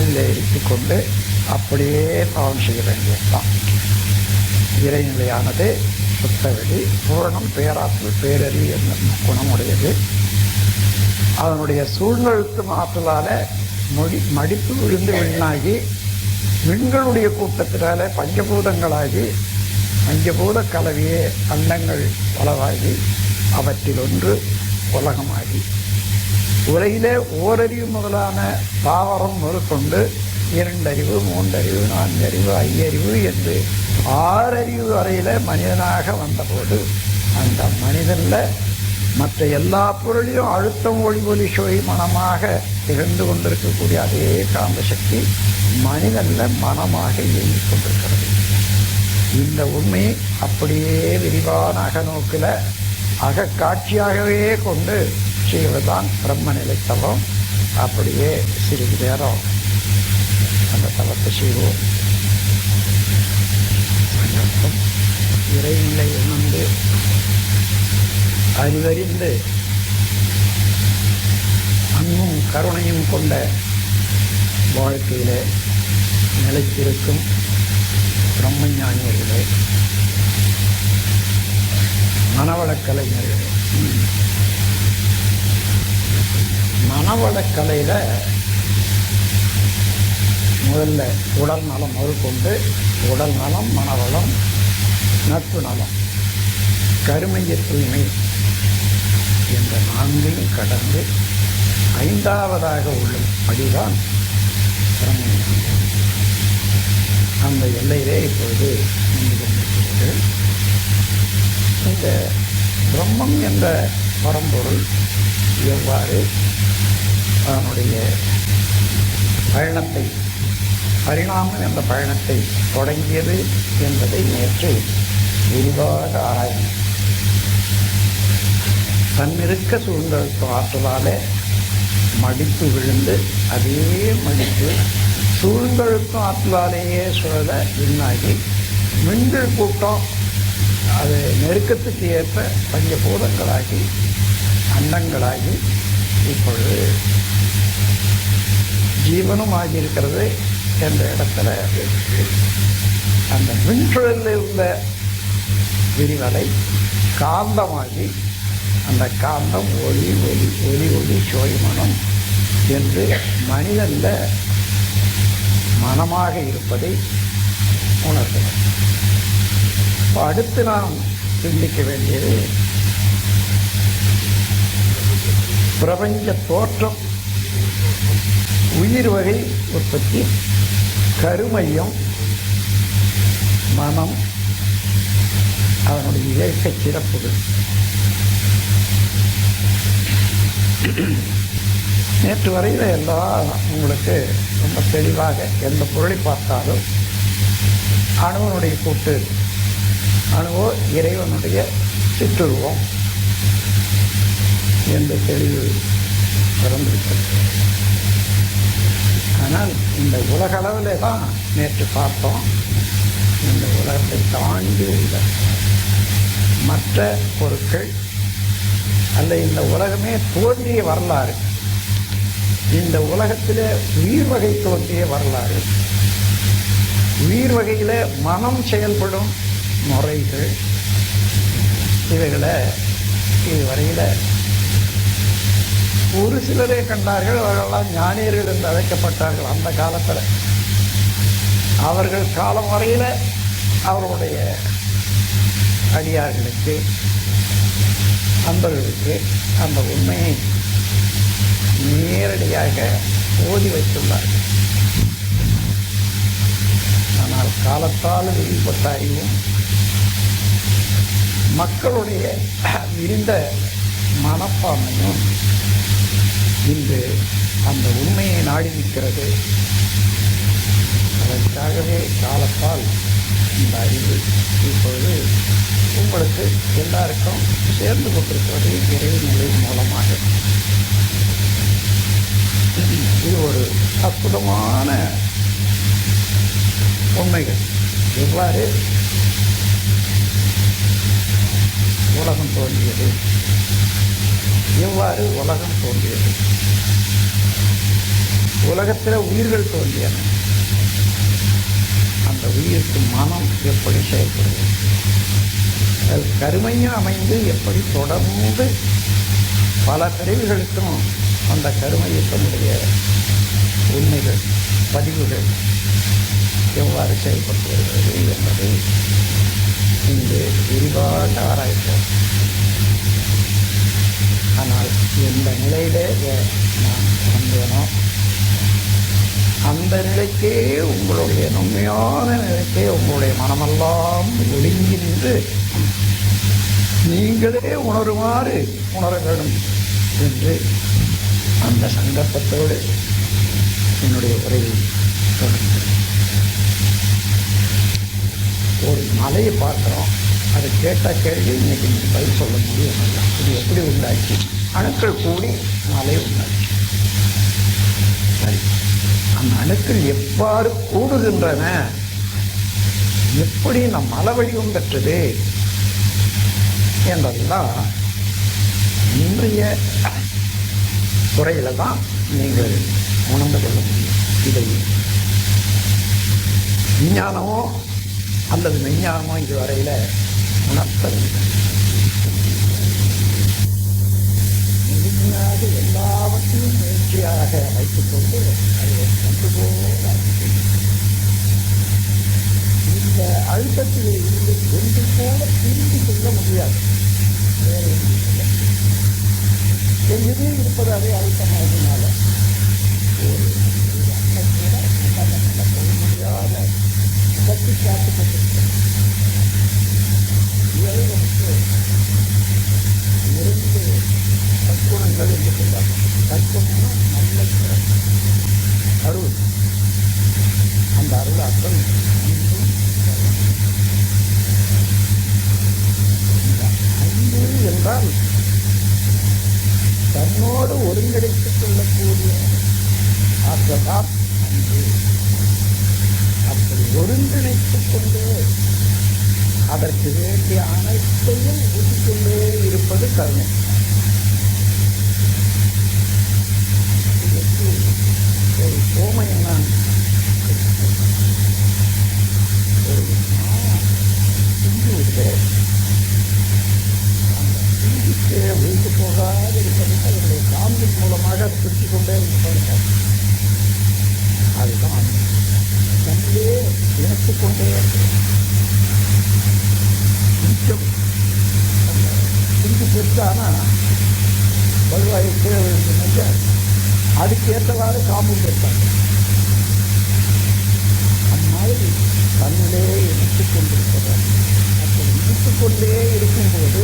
மனதில் இருத்தி கொண்டு அப்படியே தவம் செய்ய வேண்டியதுதான். இறைநிலையானது சுத்தவெளி, பூரணம், பேராற்றல், பேரறிவு என்ற குணமுடையது. அதனுடைய சூழ்நிலத்து ஆற்றலால மடிப்பு விழுந்து விண்ணாகி, விண்களுடைய கூட்டத்தினால பஞ்சபூதங்களாகி, பஞ்சபூத கலவியே அண்டங்கள் பலவாகி, அவற்றில் ஒன்று உலகமாகி, உலகிலே ஓரறிவு முதலான தாவரம் முதற்கொண்டு 2 அறிவு, 3 அறிவு, 4 அறிவு, 5 அறிவு என்று 6 அறிவு வரையில மனிதனாக வந்தபோது, அந்த மனிதனில் மற்ற எல்லா பொருளையும் அழுத்தம் ஒளி சுவை மனமாக திகழ்ந்து கொண்டிருக்கக்கூடிய அதே காந்த சக்தி மனிதனில் மனமாக இயங்கிக் கொண்டிருக்கிறது. இந்த உண்மையை அப்படியே விரிவான அகநோக்கில் அகக்காட்சியாகவே கொண்டு செய்வதுதான் பிரம்ம நிலை தவம். அப்படியே சிறிது நேரம் அந்த தவத்தை செய்வோம். சங்கல்பம். இறைநிலை உணர்ந்து அறிவறிந்து அன்பும் கருணையும் கொண்ட வாழ்க்கையிலே நிலைத்திருக்கும் பிரம்மஞானியர்களே, மனவளக்கலைஞர்களே, மனவளக்கலையில் முதல்ல உடல் நலம் முதற்கொண்டு உடல் நலம், மனவளம், நட்பு நலம், கருமைய தூய்மை என்ற 4ஐயும் கடந்து 5ஆவதாக உள்ள படிதான் பிரம்மஞானம். அந்த எல்லையிலே இப்பொழுது நின்று கொண்டிருக்கிறது. இந்த பிரம்மம் என்ற பரம்பொருள் எவ்வாறு அதனுடைய பயணத்தை, பரிணாமம் என்ற பயணத்தை தொடங்கியது என்பதை நேற்று விரிவாக ஆராய்ந்தோம். தன்னிருக்க சூழ்நிலைக்கு ஆற்றலாலே மடிப்பு விழுந்து, அதே மடிப்பு சூழ்ந்தழுக்கும் ஆற்றலாலேயே சுழல விண்ணாகி, மின்கள் கூட்டம் அது நெருக்கத்துக்கு ஏற்ப பஞ்சபூதங்களாகி அண்டங்களாகி இப்பொழுது ஜீவனும் ஆகியிருக்கிறது என்ற இடத்துல அந்த மின்சுழலில் இருந்த விரிவலை காந்தமாகி, அந்த காந்தம் ஒளி ஒளி ஒளி ஒளி சோய்மனம் என்று மனிதனில் மனமாக இருப்பதை உணர்கிறோம். அடுத்து நாம் சிந்திக்க வேண்டியது பிரபஞ்ச தோற்றம், உயிர் வகை உற்பத்தி, கருமையம், மனம், அதனுடைய இயற்கை சிறப்புகள். நேற்று வரையில் எல்லாம் உங்களுக்கு ரொம்ப தெளிவாக எந்த பொருளை பார்த்தாலும் அணுவனுடைய கூட்டு, அணுவோ இறைவனுடைய சிற்றுருவம் என்ற தெளிவு பிறந்திருக்கிறது. ஆனால் இந்த உலகளவில் தான் நேற்று பார்த்தோம். இந்த உலகத்தை தாண்டி உள்ள மற்ற பொருட்கள் அல்ல, இந்த உலகமே தோன்றிய வரலாறு, இந்த உலகத்தில் உயிர் வகை தோன்றிய வரலாறு, உயிர் வகையில் மனம் செயல்படும் முறைகள், இவைகளை இதுவரையில் ஒரு சிலரே கண்டார்கள். அவர்களெல்லாம் ஞானியர்கள் என்று அழைக்கப்பட்டார்கள். அந்த காலத்தில் அவர்கள் காலம் வரையில் அவர்களுடைய அடியார்களுக்கு, அன்பர்களுக்கு அந்த உண்மையை நேரடியாக ஓதி வைத்துள்ளார்கள். ஆனால் காலத்தால் விரிப்பட்ட அறிவும் மக்களுடைய விரிந்த மனப்பான்மையும் இன்று அந்த உண்மையை நாடி நிற்கிறது. அதற்காகவே காலத்தால் இந்த அறிவு இப்பொழுது உங்களுக்கு எல்லாருக்கும் சேர்ந்து கொண்டிருக்கிறது இறைநிலை மூலமாக. இது ஒரு அற்புதமான உண்மைகள். எவ்வாறு உலகம் தோன்றியது, எவ்வாறு உலகம் தோன்றியது, உலகத்தில் உயிர்கள் தோன்றியன. அந்த உயிருக்கு மனம் எப்படி செயல்படுகிறது, அது கருமையாக அமைந்து எப்படி தொடர்ந்து பல பிரிவுகளுக்கும் அந்த கருமையத்தினுடைய உண்மைகள் பதிவுகள் எவ்வாறு செயல்பட்டு வருகிறது என்பதை இங்கு விரிவாக ஆராய்ப்போம். ஆனால் எந்த நிலையிலே நான் வந்தேனோ அந்த நிலைக்கே, உங்களுடைய நுண்மையான நிலைக்கே உங்களுடைய மனமெல்லாம் ஒடுங்கி நின்று நீங்களே உணருமாறு உணர வேண்டும் என்று அந்த சங்கல்பத்தோடு என்னுடைய உரையை தொடர்ந்தேன். ஒரு மலையை பார்க்குறோம், அதை கேட்ட கேள்வி இன்னைக்கு நீங்கள் பதில் சொல்ல முடியும். இது எப்படி உண்டாச்சு? அணுக்கள் கூடி மலை உண்டாச்சு. சரி, அந்த அணுக்கள் எவ்வாறு கூடுகின்றன, எப்படி நம் மலை வடிவம் பெற்றது என்பதெல்லாம் இன்றைய துறையில் தான் நீங்கள் உணர்ந்து கொள்ள முடியும். இதை விஞ்ஞானமோ அல்லது மெஞ்ஞானமோ இதுவரையில் உணர்த்தவில்லை. முழுமையாக எல்லாவற்றையும் முயற்சியாக வைத்துக்கொண்டு அதை கொண்டு போக இந்த அழுத்தத்தில் இருந்து கொண்டு போல பிரிந்து கொள்ள முடியாது. வேறு எது இருப்பது அதே அழுத்தமாகனால ஒரு அண்ணன் கூட போக முடியாத கட்டி காத்து கொண்டிருக்கிறது. இறைவனுக்கு 2 சற்குணங்கள் என்று சொல்வார்கள். சற்குணம்னா நல்ல அருள். அந்த அருள் அர்த்தம் அன்பு என்றால் தன்னோடு ஒருங்கிணைத்துக் கொள்ளக்கூடிய ஆற்றல்தான் அன்பு. அப்படி ஒருங்கிணைத்துக் கொண்டு அதற்கு வேண்டிய அனைத்தையும் ஊட்டிக்கொண்டே இருப்பது கருணை. ஒரு கோமையன் சிந்து விட்டு அந்த சிந்திக்கு வீட்டு போகாது இருப்பது அதனுடைய காம்பின் மூலமாக அதை பிடித்து கொண்டே இருப்பாங்க. அதுதான் தன்னிலே இணைத்துக் கொண்டே கொஞ்சம் அந்த சிந்து பெற்றானா வலுவாயை கீழே விழுந்து அதுக்கேற்றவாறு காம்பும் பெற்றாங்க. அந்த மாதிரி தன்னிலே இணைத்துக் கொண்டிருக்கிறார். அப்படி இணைத்துக் கொண்டே இருக்கும்போது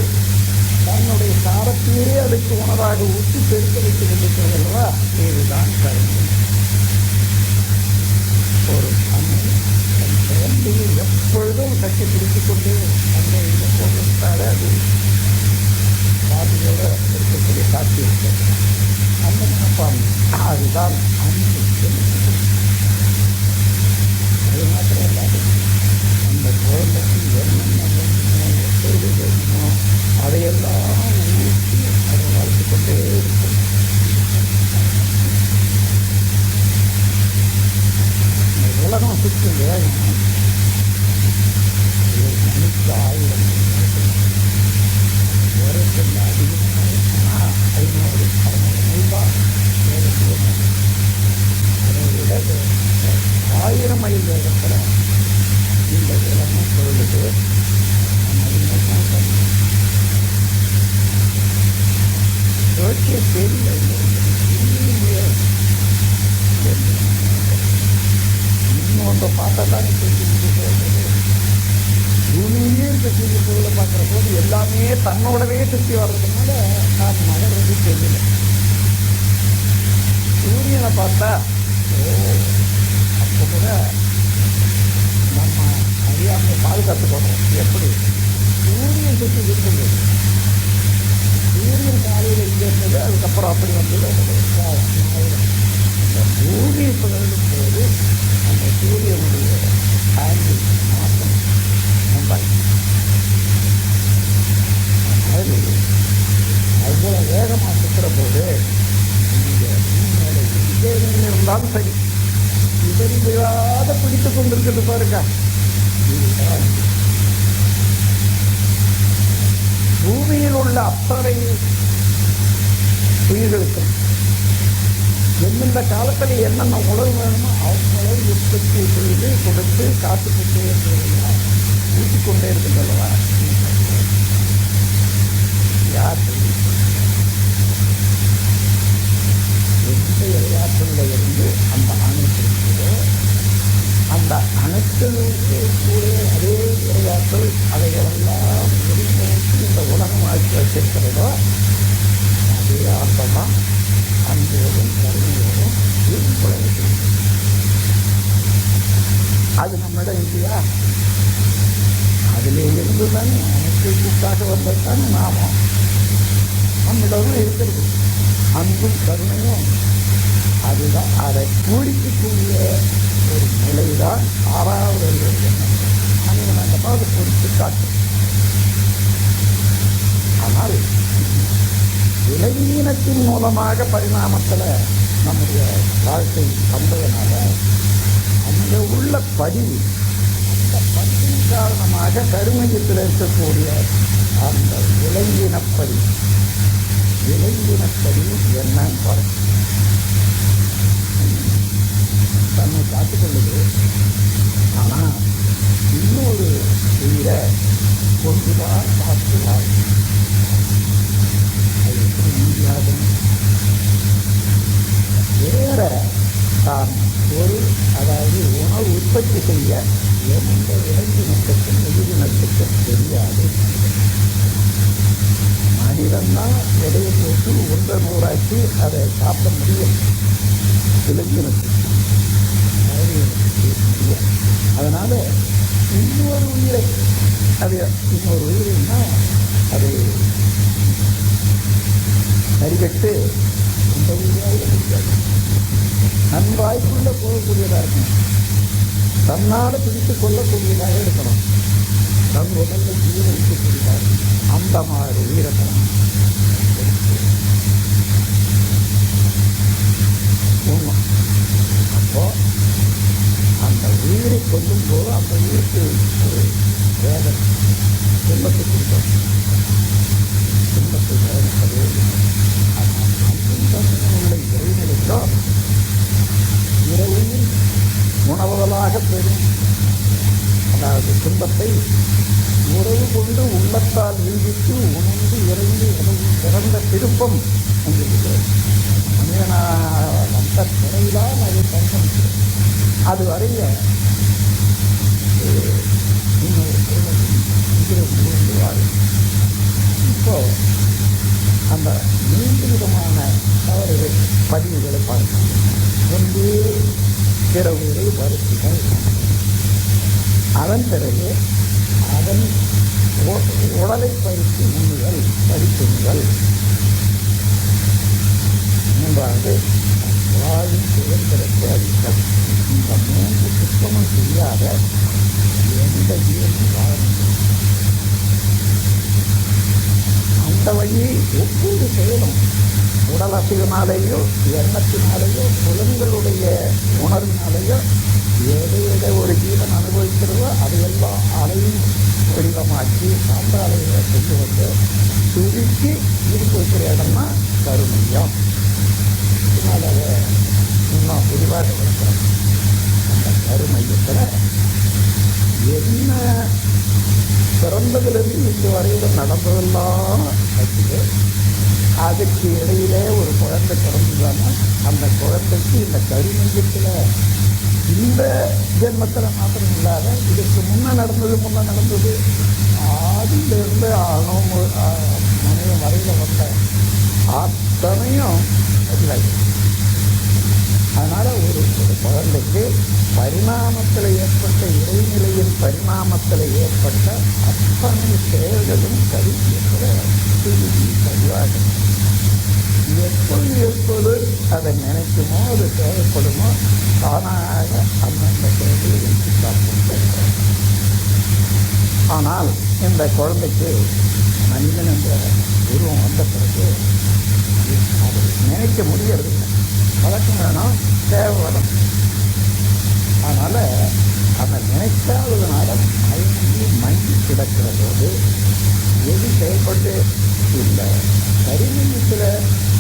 தன்னுடைய சாரத்தையே அதுக்கு உணராக ஊற்றி பெருக்க வைத்துக் கொண்டிருக்கிறது அல்லவா? இதுதான் கருணை. ஒரு அண்ணன் தன் குழந்தையை எப்பொழுதும் கட்டி பிடித்துக் கொண்டு அன்னை போட்டாலே அது பாதியோட இருக்கக்கூடிய காட்சி இருக்கிறது. அந்த மனப்பான்மை அதுதான் அன்பு. அது மாத்திரம் இல்லாது அந்த குழந்தைக்கு என்னென்ன எப்பொழுது வேணுமோ அதையெல்லாம் ஊற்றி அதை வளர்த்து கொண்டே இருக்கும். உலகம் சுற்றும் வேகம் ஒரு மணிக்கு 1000 வருஷம் அதிகமாக 500-600 மைல் தான் வேகத்தில். அதை விட 1000 மைல் வேகத்தில் இந்த உலகம் பொழுது சுழற்சிய தெரியல. இன்னொன்று பார்த்தா தானே தெரிஞ்சு பூமியிலே இருக்க சூரிய பொருளை பார்க்குற போது எல்லாமே தன்னோடவே சுற்றி வர்றதுனால நான் நகர்றது தெரியல. சூரியனை பார்த்தா அப்போ கூட நம்ம அறியாமல் பாதுகாத்துக்கணும். எப்படி சூரியன் சுற்றி இருந்தது, சூரியன் காலையில் இங்கே இருந்தது, அதுக்கப்புறம் அப்படி வந்தது. இந்த பூமியை பிறகும் போது அந்த சூரியனுடைய ஆங்கிள் மாற்றம் உண்டாகி அது அவ்வளோ வேகமாக சுற்றுற போது நீங்கள் எங்கே இருந்தாலும் இருந்தாலும் சரி, இதறி விழாத பிடித்துக் கொண்டிருக்கிறது பாருங்க. பூமியில் உள்ள அத்தனை உயிர்களுக்கும் எந்தெந்த காலத்தில் என்னென்ன உணவு வேணுமோ அவ்வளவு உற்பத்தி செய்து கொடுத்து காத்துக்கொண்டே இருக்கிறதா, ஊட்டிக்கொண்டே இருக்கின்றனவா? யார் எந்த இறையாற்றல இருந்து அந்த அணுக்களோ அந்த அணுக்களுக்கு கூட அதே இறையாற்றல் அவைகளெல்லாம் ஒருங்கிணைத்து இந்த உலகம் ஆட்சி வச்சிருக்கிறதோ அதே ஆற்றல் தான் அன்போடும் கருணையோடும் ஈடுபடுகிறது. அது நம்மிடம் இல்லையா? அதிலே இருந்து தானே அனைத்து கூட்டாக வந்தது தானே நாமம். நம்மிடமும் இருக்கிறது அன்பும் கருணையும். அதுதான் அதை பூரிக்கக்கூடிய ஒரு நிலைதான் ஆறாவது அங்கே நாங்கள் பார்த்து பொறுத்து காட்டும். ஆனால் விலங்கினத்தின் மூலமாக பரிணாமத்தில் நம்முடைய வாழ்க்கை வந்ததுனால அங்கே உள்ள பதிவு, அந்த பதிவின் காரணமாக கருமையத்தில் இருக்கக்கூடிய அந்த விலங்கினப்பதி என்னன்னு பாருங்க. தன்னை காத்துக்கொள்ளுது. ஆனால் இன்னொரு உயிரை கொண்டுதான் பார்த்து வாழும். அது எப்படி முடியாது? வேற தான் அதாவது உணவு உற்பத்தி செய்ய எந்த விலங்கினத்துக்கும் உயிரினத்துக்கும் தெரியாது. மனிதன்தான் எடையை போட்டு 100 அதை சாப்பிட முடியும். விலங்கினத்துக்கு அதனால இன்னொரு உயிரை உயிரினா அதை சரிகட்டு இந்த உயிராக முடியாது. நன்வாய்க்குள்ள போகக்கூடியதாக இருக்கணும். தன்னால் பிடித்துக் கொள்ளக்கூடியதாக இருக்கணும். தன் உடல்ல ஜீவனிக்கக்கூடியதாக அந்த மாதிரி உயிரத்தனம் உண்மை. அப்போ அந்த உயிரை கொல்லும் போது அந்த உயிருக்கு ஒரு வேதனை, துன்பத்தை கொடுத்தோம். துன்பத்தை வேதனைப்பதே உள்ள இறைநிலைக்கோ இரவில் உணவுகளாக பெறும் அதாவது துன்பத்தை உறவு கொண்டு உள்ளத்தால் வீழ்வித்து உணர்ந்து இறைந்து சிறந்த திருப்பம் என்கிறது. அந்த துறையில்தான் அதை பயன்படுத்துகிறோம். அது வரைய இப்போ அந்த 3 விதமான தவறுகள் பதிவுகளை பார்க்கணும். ஒன்று பிறவுரை வருத்திகள். அதன் பிறகு அதன் உடலை பறித்து உண்ணுதல், பறித்துண்ணுதல். மூன்றாவது வாழும் சுதந்திரத்தை அளித்தல். இந்த 3 சுத்தமும் செய்யாத எந்த ஜீவனும் வாழ முடியும். அந்த வழியை ஒவ்வொரு செயலும் உடல் அசைவினாலேயோ எண்ணத்தினாலேயோ புலன்களுடைய உணர்வினாலேயோ எதை ஒரு ஜீவன் அனுபவிக்கிறதோ அதையெல்லாம் அலையும் வடிவமாக்கி அந்த அலைகளை கொண்டு வந்து சுருக்கி இருக்க வைக்கிற இடம்னா கருமையம். இதனால் அதை இன்னும் விரிவாக விளக்குறோம். அந்த கருமையத்தில் என்ன பிறந்ததுலேருந்து இந்த வரையில் நடந்ததெல்லாம் வச்சுது. அதுக்கு இடையிலே ஒரு குழந்தை பிறந்ததுன்னா அந்த குழந்தைக்கு இந்த கருமையத்தில் இந்த ஜென்மத்தில் மாத்திரம் இல்லாத இதுக்கு முன்னே நடந்தது ஆதியிலிருந்து மனிதன் வரையில் வந்த அத்தனையும் இல்லை. அதனால் ஒரு குழந்தைக்கு பரிணாமத்தில் ஏற்பட்ட இறைநிலையின் பரிணாமத்தில் ஏற்பட்ட அத்தனை செயல்களும் சரி சரியாக எப்பொழுது அதை நினைக்குமோ அது தேவைப்படுமோ தானாக அந்தந்த செயல்களை எடுத்து பார்ப்போம். ஆனால் இந்த குழந்தைக்கு மனிதன் என்ற உருவம் வந்த பிறகு அது நினைக்க முடியறது இல்லை. வழக்கம் வேணும், தேவை வரும். அதனால் அந்த நினைக்காததுனால மங்கி கிடக்கிற போது எது செயல்பட்டு இல்லை. கரிமயத்தில்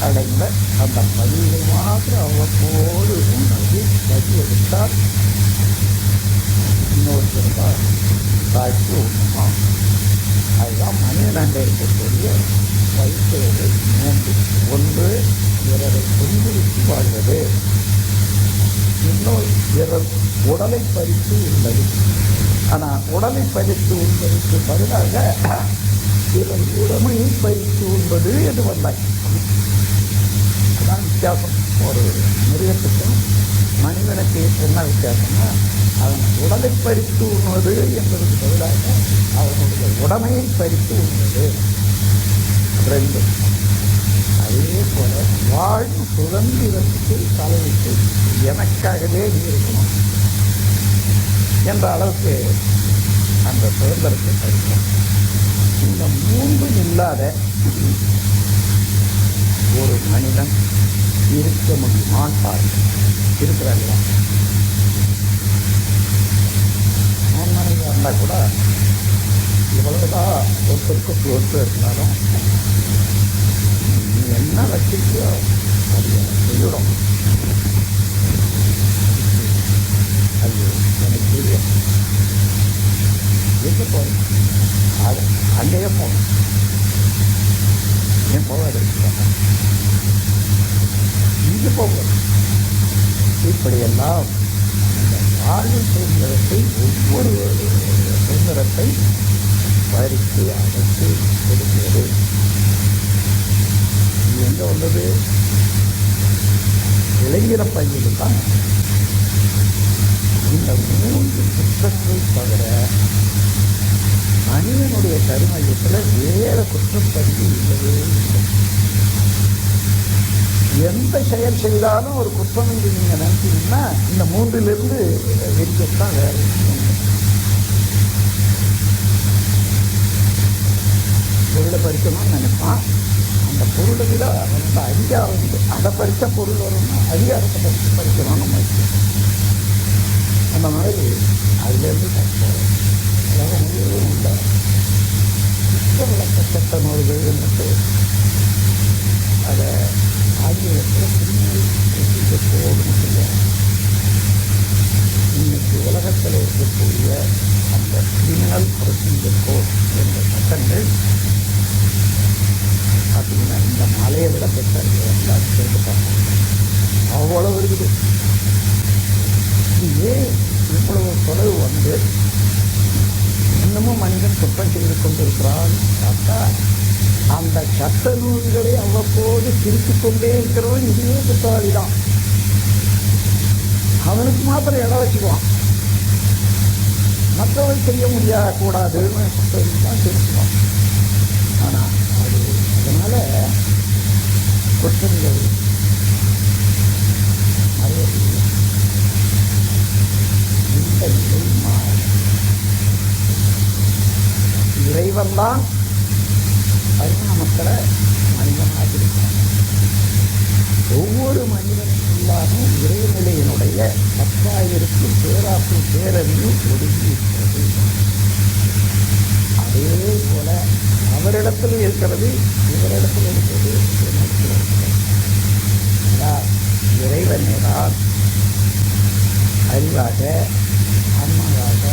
அடைந்த அந்த பதிவை மாத்திரம் அவ்வப்போது உணர்வு பதி எடுத்தால் இன்னொருத்தர் காட்சி ஒன்றுமா. அதுதான் மனிதனாண்ட இருக்கக்கூடிய வைத்தது மூன்று. ஒன்று பிறரை துன்புறுத்தி வாழ்வது, இன்னொரு பிறர் உடலை பறித்து உள்ளது. ஆனால் உடலை பறித்து உண்பதற்கு பதிலாக பிறர் உடமையை பறித்து உண்பது என்று வந்தாய். அதான் வித்தியாசம். ஒரு மிருகத்துக்கும் மனிதனுக்கு என்ன வித்தியாசம்னா, அவன் உடலை பறித்து உண்ணுவது என்பதற்கு பதிலாக அவனுடைய உடமையை பறித்து உண்ணுவது ரெண்டு. அதே போல வாழும் சுதந்திரத்துக்கு தலைவிட்டு எனக்காகவே இருக்கணும் என்ற அளவுக்கு அந்த சுதந்திரத்தை பறிக்கும். இந்த மூன்று இல்லாத ஒரு மனிதன் இருக்க முடியுமான் பாருங்கள். இருக்கிறார்களா? மனிதன் இருந்தால் கூட இவ்வளவுதான் ஒருத்தருக்கு ஒருத்தர் இருந்தாலும் நீ என்ன வச்சிருக்கியோ அது எனக்கு சொல்லிடும். அது எனக்கு தெரியும். எங்கே போகணும்? அது அங்கேயே போகணும். ஏன் போகாது? இங்கே போகணும். இப்படியெல்லாம் அந்த வாழ்வு சுதந்திரத்தை ஒவ்வொரு சுதந்திரத்தை பறித்து அடைத்து கொடுக்கிறது. இது எங்கே வந்தது? இளைஞர பள்ளியில் தான். இந்த மூன்று குற்றங்கள் தவிர மனிதனுடைய கருமையத்தில் வேறு குற்றப்பதிவு இல்லவே இல்லை. எந்த செயல் செய்தாலும் ஒரு குற்றம் என்று நீங்கள் நினைச்சீங்கன்னா இந்த மூன்றிலிருந்து வெளியத்தான் வேறு. பொருளை பறிக்கணும்னு நினைப்பான். அந்த பொருளை விட அந்த அதிகாரம் அதை பறித்த பொருள் வரும்னா அதிகாரத்தை பறிக்கணும்னு நினைக்கும். அந்த மாதிரி அதுலேருந்து கஷ்டம் உலகம் முழுவதும் உள்ள குற்ற விளக்க சட்ட நூல்கள்ன்னுட்டு அதை ஆங்கிலத்தில் கிரிமினல் கோடுன்னு சொல்லுவாங்க. இன்னைக்கு உலகத்தில் இருக்கக்கூடிய அந்த கிரிமினல் ப்ரொசீஜர் கோட் என்ற சட்டங்கள் பார்த்தீங்கன்னா இந்த மலையை விட பெற்றார்கள் எல்லாம் சேர்ந்துட்டாங்க. அவ்வளவு இருக்குது. இது ஏன் இவ்வளவு தொலைவு வந்து இன்னமும் மனிதன் குற்றம் செய்து கொண்டிருக்கிறான் பார்த்தா, அந்த சட்ட நூல்களை அவ்வப்போது திருத்திக் கொண்டே இருக்கிறவன் இதுவே குற்றவாளி தான். அவனுக்கு மாத்திரம் இடம் வச்சுக்குவான். மற்றவர்கள் செய்ய முடியக்கூடாதுன்னு தான் திருத்துவான். ஆனால் அது அதனால குற்றங்கள் மறையவில்லை. இந்த நிலை மாறி இறைவன் தான் பரிணாமத்தில் மனிதனாக இருக்கிறான். ஒவ்வொரு மனிதனுக்குள்ளாரும் இறைநிலையினுடைய 10,000 பேராற்றும் பேரறிவு ஒடுங்கி இருக்கிறது. அதே போல அவரிடத்தில் இருக்கிறது, இவரிடத்தில் இருக்கிறது. இறைவனே தான் அறிவாக, ஆன்மாவாக,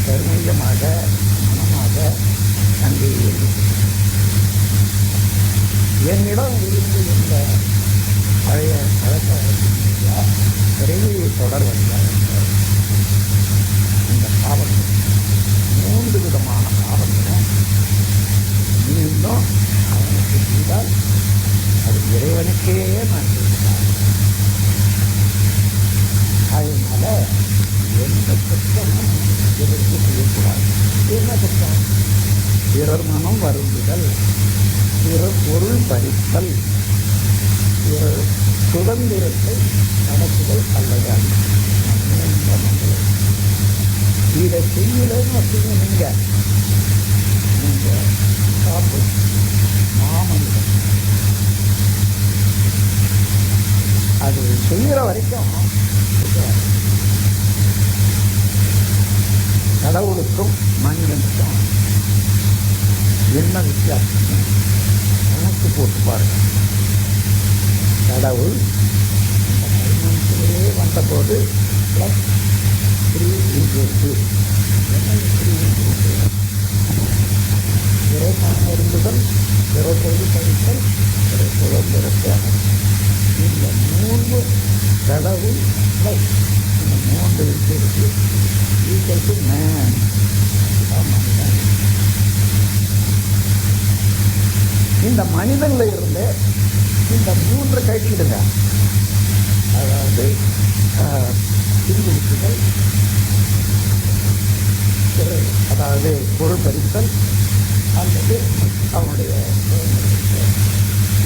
கருமையமாக, மனமாக அங்கே என்னிடம் இருந்து இந்த பழைய பழக்க விரைவில் தொடர்வதாக இந்த பாவங்கள் 3 விதமான பாவங்களும் மீண்டும் அவனுக்கு செய்தால் அது இறைவனுக்கே நான் செய்தார். அதனால எந்த குற்றமும் எதற்கு செய்யக்கூடாது. என்ன குற்றம்? பிறர் மனம் வருந்துதல், பிறர் பொருள் பறித்தல், பிறர் சுதந்திரத்தை நடத்துதல் அல்லது இதை செய்யலன்னு அப்படின்னு நீங்க சாப்பிடு மாமனிதன் அது செய்கிற வரைக்கும் கடவுளுக்கும் மனிதனுக்கும் என்ன வித்தியாசம் கணக்கு போட்டு பாருங்க. கடவுள் மனிதனிலே வந்தபோது +3 இறைவன் இருந்துதல் பிறப்பது கழித்தல் சுதந்திரத்தை இந்த 3 கடவுள் ப்ளஸ் இந்த 3 இருக்கிறது ஈக்குவல் டு மேன். இந்த மனிதன்ல இருந்து இந்த 3 கழிச்சிடுங்க. அதாவது சிறுகுடிப்புகள், அதாவது பொருள் பறித்தல் அல்லது அவனுடைய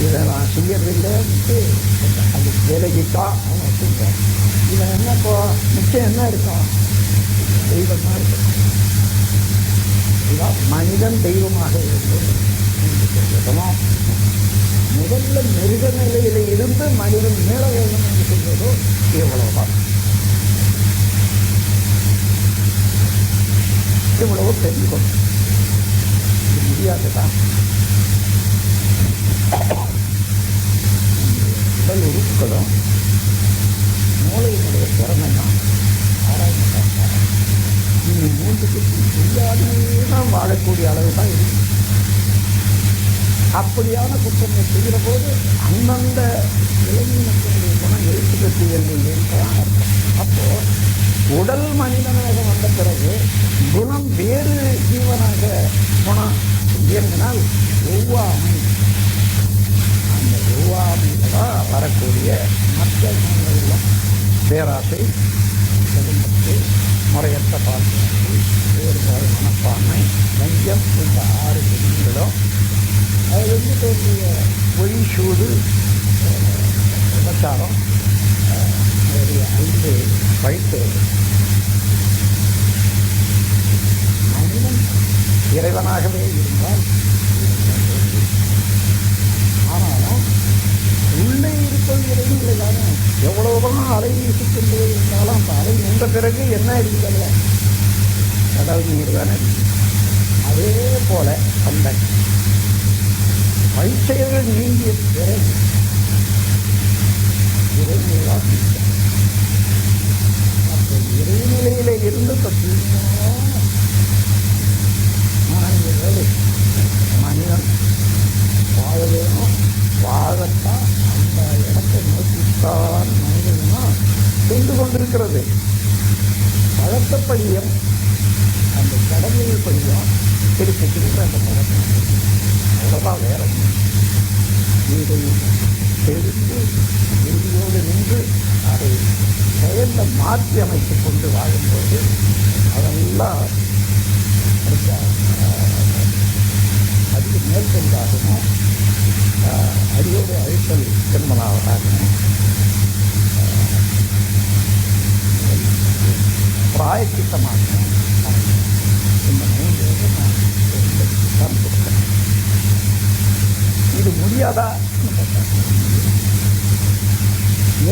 இதை நான் செய்யறதில்லைன்ட்டு அது வேலைக்குத்தான் அவன் வச்சுருக்கேன். இவன் என்ன இப்போ மிச்சம் என்ன இருக்கும்? தெய்வமாக இருக்கும். இதான் மனிதன் தெய்வமாக இருக்கும் என்று சொல்லுறோம். முதல்ல மிருக நிலையில இருந்து மனிதன் மேல வேண்டும் என்று சொல்வதோ இவ்வளவுதான். இவ்வளவு தெரிஞ்சுக்கணும். இது முடியாதுதான். உடல் உறுப்புகளும் மூளையினுடைய திறமைதான் ஆராய்ச்சி. நீங்க 3க்கு தெரியாதான் வாழக்கூடிய அளவு தான் இருக்கு. அப்படியான குற்றங்களை செய்கிற போது அந்தந்த இளைஞர்களுடைய குணம் எழுத்து பெற்று என்றான் அர்த்தம். அப்போ உடல் மனிதனாக வந்த பிறகு குணம் வேறு ஜீவனாக குணம் இயங்கினால் ஒவ்வாமை, அந்த ஒவ்வாமையில தான் வரக்கூடிய மற்ற குணங்கள் பேராசை, செல்வத்தை, முறையற்ற பால்பாடு, வேறுபாடு மனப்பான்மை, வஞ்சம் இந்த 6 குணங்களும் அதிலிருந்து தோன்றிய பொய், சூடு, விபச்சாரம், 5 வயிற்று. மனிதன் இறைவனாகவே இருந்தால் ஆனாலும் உள்ளே இருப்பது இறைவன்களை தானே. எவ்வளவுதான் அலை வீசிக் கொண்டு இருந்தாலும் அந்த அலை நின்ற பிறகு என்ன இருக்கிறது? கடவுள் நீர் தானே. அதே போல அந்த பயிற்சியர்கள் நீங்கிய பிறகு இறைநிலைதான். அப்போ இறைநிலையில இருந்து மனிதன் வாழ வேணும். வாழத்தான் அந்த இடத்தை நோக்கித்தான் மனிதனா சென்று கொண்டிருக்கிறது. பழக்கப்படியும் அந்த கடமையில் படியும் திருப்பி திருப்பி அந்த பழக்கம் அவ்வளோதான். வேற இதை தெரிந்து உறுதியோடு நின்று அதை செயலில் மாற்றி அமைத்துக் கொண்டு வாழும்போது அதெல்லாம் அதுக்கு மேற்கொண்டாகணும். அடியோடு அழித்தல் திருமணாகணும். பிராயச்சித்தமாகணும். இந்த 3 நான் கொடுக்கிறேன். இது முடியாதா?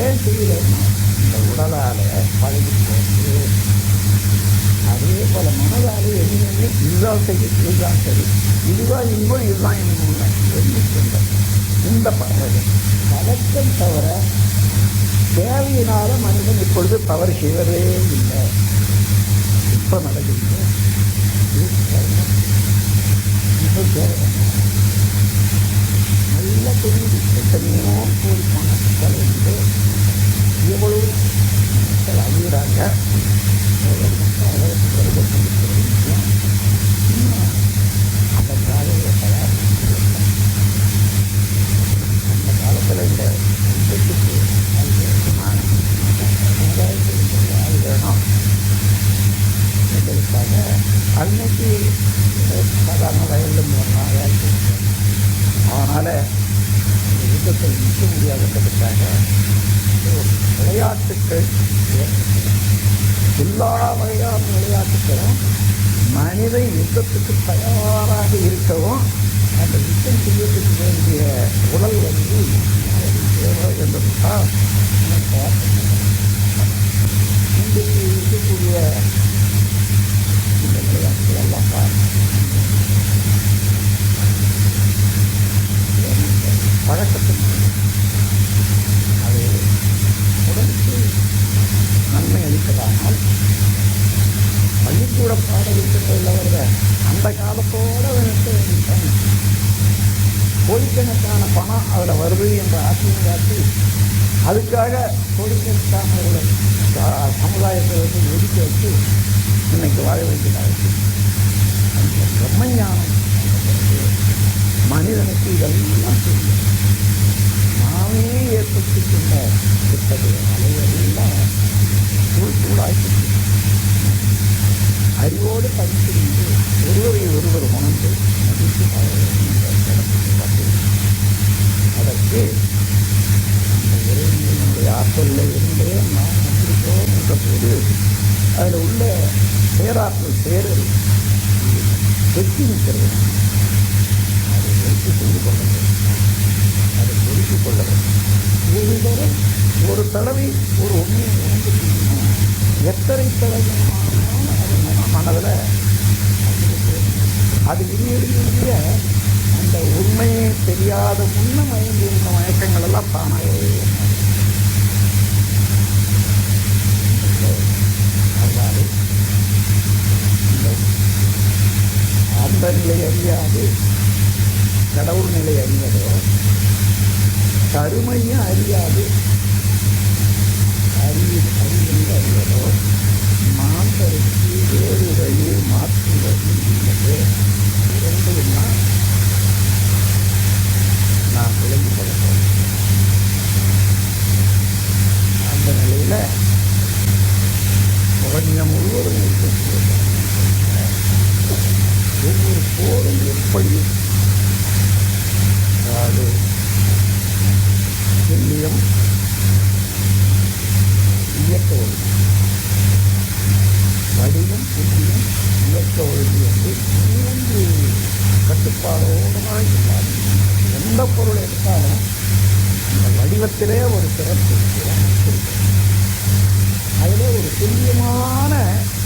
ஏன் செய்யலன்னா இந்த உடலால பழகி போட்டு அதே போல மனதால எதுவுமே இதுதான் சரி, இதுதான் சரி, இதுதான் இன்பம், இதுதான் இன்பம். இந்த பழக்கம் தவிர தேவையினால மனிதன் இப்பொழுது தவறு செய்வதே இல்லை. இப்ப நடக்குது நல்ல தெரியுது. எத்தனையோ கோடி பணங்கள் வந்து எவ்வளவு மக்கள் அழிகிறாங்க. அந்த காலையில் தயாரிப்பு அந்த காலத்தில் இந்த வேணும் எங்களுக்காக அன்னைக்கு சாதாரண வயலில் 3,000 அதனால் யுத்தத்தை நிற்க முடியாதுன்றதுக்காக விளையாட்டுக்கள் எல்லா வகையான விளையாட்டுகளும் மனிதன் யுத்தத்துக்கு தயாராக இருக்கவும் அந்த யுத்தம் செய்யறதுக்கு வேண்டிய உடல் வந்து தேவை என்பதுதான் இன்றைக்கு இருக்கக்கூடிய இந்த விளையாட்டுகள் எல்லாம் பழக்கத்துக்கு அது உடலுக்கு நன்மை அளிப்பதானால் பள்ளிக்கூட பாடத்திட்டத்தில் வருத அந்த காலத்தோடு வேண்டிட்டாங்க. கோடிக்கணக்கான பணம் அதில் வருது என்ற ஆசையும் காட்டி அதுக்காக கோடிக்கணக்கானவர்களை சமுதாயத்தை வந்து ஒதுக்கி வச்சு இன்னைக்கு வாழ வைக்கிறார்கள். அந்த பிரம்மஞானம் மனிதனுக்கு இதெல்லாம் தெரியும். நாமே ஏற்படுத்திக் கொண்ட இத்தகைய அலையெல்லாம் தூளாக்கி அறிவோடு படித்திருந்து ஒருவரை ஒருவர் உணர்ந்து மதித்து வாழ அதற்கு அந்த இறைவனுடைய ஆற்றலில் இருந்தே நாம் வந்திருக்கிறோம் என்ற போது அதில் உள்ள பேராற்றல் பேரல் வெற்றி நிற்கிறது. அதை வெற்றி செய்து கொள்ள வேண்டும், அதை பொறுத்து கொள்ள வேண்டும். ஒரு தரம் ஒரு தடவை ஒரு உண்மையை உணர்ந்து எத்தனை தடவையான அது மனதில் அது விரிய அந்த உண்மையே தெரியாத முன்ன மயங்கி இருந்த மயக்கங்கள் எல்லாம் தானாகவே அவ்வாறு அந்த நிலை அறியாது கடவுள் நிலை அறிவதோ கருமையும் அறியாது அறிவதோ மாந்தருக்கு வேறு வழியை மாற்றுவது என்பது இரண்டுன்னா நான் விளங்கி கொள்கிறேன். அந்த நிலையில் பிரபஞ்சம் முழுவதும் இருக்கக்கூடிய ஒவ்வொரு போரும் எப்படி அதாவது துல்லியம் இயக்க ஒழுங்கு வடிவம் துல்லியம் இயக்க ஒழுங்கு என்று 3 கட்டுப்பாடோடு இல்லாது எந்த பொருளை எடுத்தாலும் அந்த வடிவத்திலே ஒரு சிறப்பு அதிலே ஒரு துல்லியமான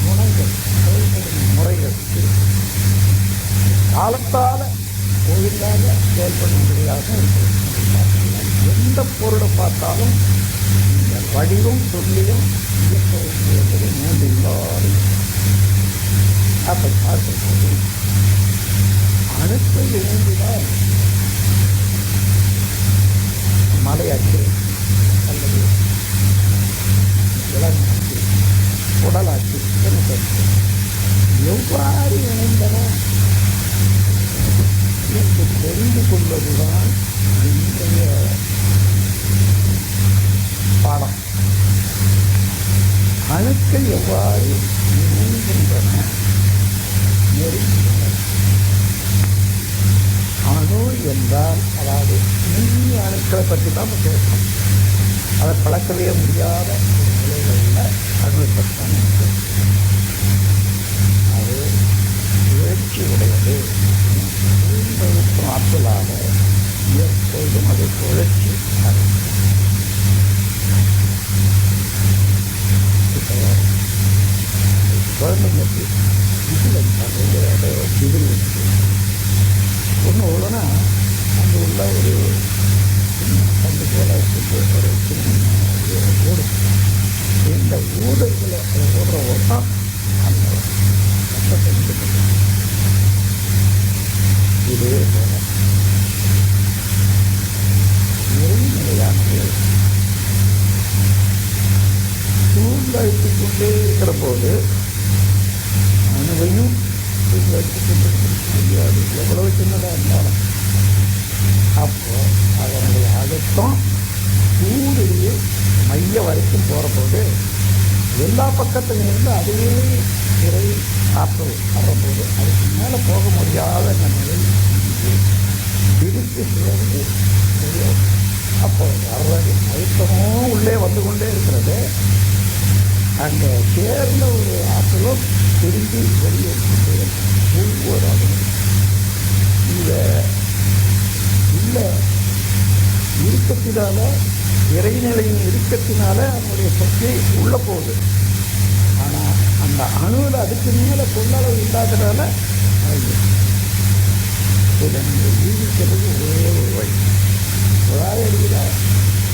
குணங்கள் செயல்படும் முறைகள் காலத்தால் ஒழுங்காக செயல்படும்படியாக இருக்கிறது. எந்த பொருளை பார்த்தாலும் இந்த வடிவம் துல்லியம் இயக்க ஒழுங்கு என்பது 3 இல்லாது அப்போ பார்க்கும்போது அணுக்கள் இணைந்துதான் மலையாச்சு அல்லது இளநாச்சு உடலாச்சு எவ்வாறு இணைந்தன என்று தெரிந்து கொள்வதுதான் இன்றைய பாடம். அணுக்கள் எவ்வாறு இணைகின்றன நெருங்கின்றன. அணு என்றால் அதாவது நுண்ணிய அணுக்களை பற்றி தான் பேசணும். அதை பழக்கவே முடியாத நிலைகளில் அணுவை பற்றி தான் அது சுழற்சி உடையது. ஆற்றலாக எப்பொழுதும் அது சுழற்சி குழந்தைங்களுக்கு இதில் ஒன்று உள்ளனா அங்கே உள்ள ஒரு அந்த போல ஒரு ஊடு இந்த ஊடுகளை அதை ஓடுற ஓட்டம் அந்த கஷ்டத்தை இதே போல நிறைநிலையானது சூழ்ந்தழுத்தி கொண்டே இருக்கிற போது அணுவையும் சூழ்ந்தழுத்தி கொண்டு முடியாது, எவ்வளவு சின்னதாக இருந்தாலும். அப்போ அதனுடைய அழுத்தம் சூரிய மைய வரைக்கும் போகிற போது எல்லா பக்கத்திலிருந்து அதுவே இறை ஆற்றல் வர்றபோது அதுக்கு மேலே போக முடியாத நிலை பிரித்து சேர்ந்து அப்போ வர்றது அழுத்தமும் உள்ளே வந்து கொண்டே இருக்கிறது. அங்கே சேர்ந்த ஒரு ஆற்றலும் திரும்பி வெளியே ஒவ்வொரு ஆளும் இந்த உள்ள இறுக்கத்தினால, இறைநிலையின் இறுக்கத்தினால அவனுடைய சக்தி உள்ள போகுது. ஆனால் அந்த அணுவில் அதுக்கு மேலே கொள்ளளவு இல்லாதனால இதை நீங்கள் யூகிக்கிறது ஒரே ஒரு வழி. அடியில்